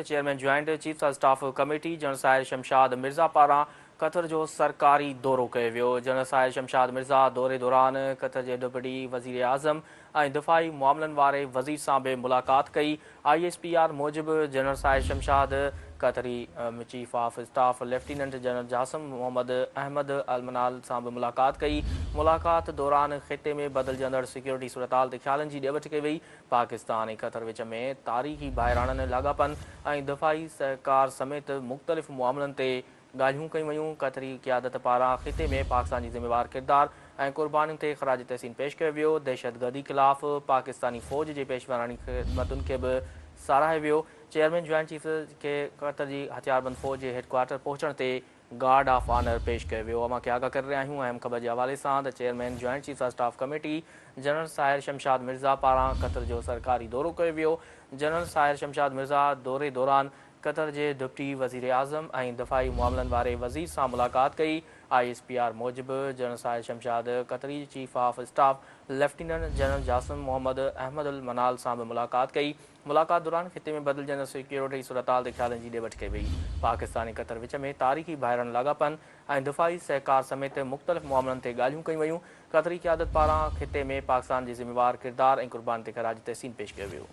Chairman joint chief of staff committee general Sahir Shamshad Mirza पारां Qatar जो सरकारी दौरो कयो वियो। जनरल साहिर शमशाद मिर्ज़ा दौरे दौरान कतर जे डिप्टी वज़ीर आज़म ऐं दिफ़ाई मामलनि वारे वज़ीर सां बि मुलाक़ात कई। ISPR मूजिबि general Sahir Shamshad Qatari chief of staff lieutenant general Jassim Mohammed Ahmed Al Mannai सां बि मुलाक़ात कई। मुलाक़ात दौरान ख़िते में बदिलजंदड़ सिक्योरिटी सूरताल ते ख़्यालनि जी ॾेवट कई वई। पाकिस्तान ऐं कतर विच में तारीख़ी भाइराणनि लाॻापन ऐं दिफ़ाई सहकार समेत मुख़्तलिफ़ मामलनि ते ॻाल्हियूं कयूं वयूं। कतरी क़यादत पारां ख़िते में पाकिस्तान जी ज़िम्मेवार किरदार ऐं क़ुर्बानियुनि ते ख़राज तहसीन पेश कयो वियो। दहशतगर्दी ख़िलाफ़ पाकिस्तानी फ़ौज जे पेशवारानी ख़िदमतुनि खे बि साराहियो वियो। चेयरमैन ज्वाइंट चीफ खे कतर जी हथियारबंद फ़ौज जे हेडक्वार्टर पहुचण ते गार्ड ऑफ ऑनर पेश कयो वियो। अमां खे आगाह करे रहिया आहियूं अहम ख़बर जे हवाले सां त chairman joint chief of staff committee general Sahir Shamshad Mirza पारां कतर जो सरकारी दौरो कयो वियो। जनरल साहिर शमशाद मिर्ज़ा दौरे दौरान कतर जे डिप्टी वज़ीर आज़म ऐं दिफ़ाई मामलनि वारे वज़ीर सां मुलाक़ात कई। ISPR मूजिबि general Sahir Shamshad Qatari chief of staff lieutenant general Jassim Mohammed Ahmed Al Mannai सां बि मुलाक़ात कई। मुलाक़ात दौरान ख़िते में बदिलजंदड़ सिक्योरिटी सूरताल ते ख़्यालनि जी ॾेवट कई वई। पाकिस्तान ऐं कतर विच में तारीख़ी भाइरनि लाॻापन ऐं दिफ़ाई सहकार समेत मुख़्तलिफ़ मामलनि ते ॻाल्हियूं कयूं वयूं। कतरी क़यादत पारां ख़िते में पाकिस्तान जी ज़िम्मेवार किरदार ऐं क़ुर्बानी ते ख़राज तहसीन पेश कयो वियो।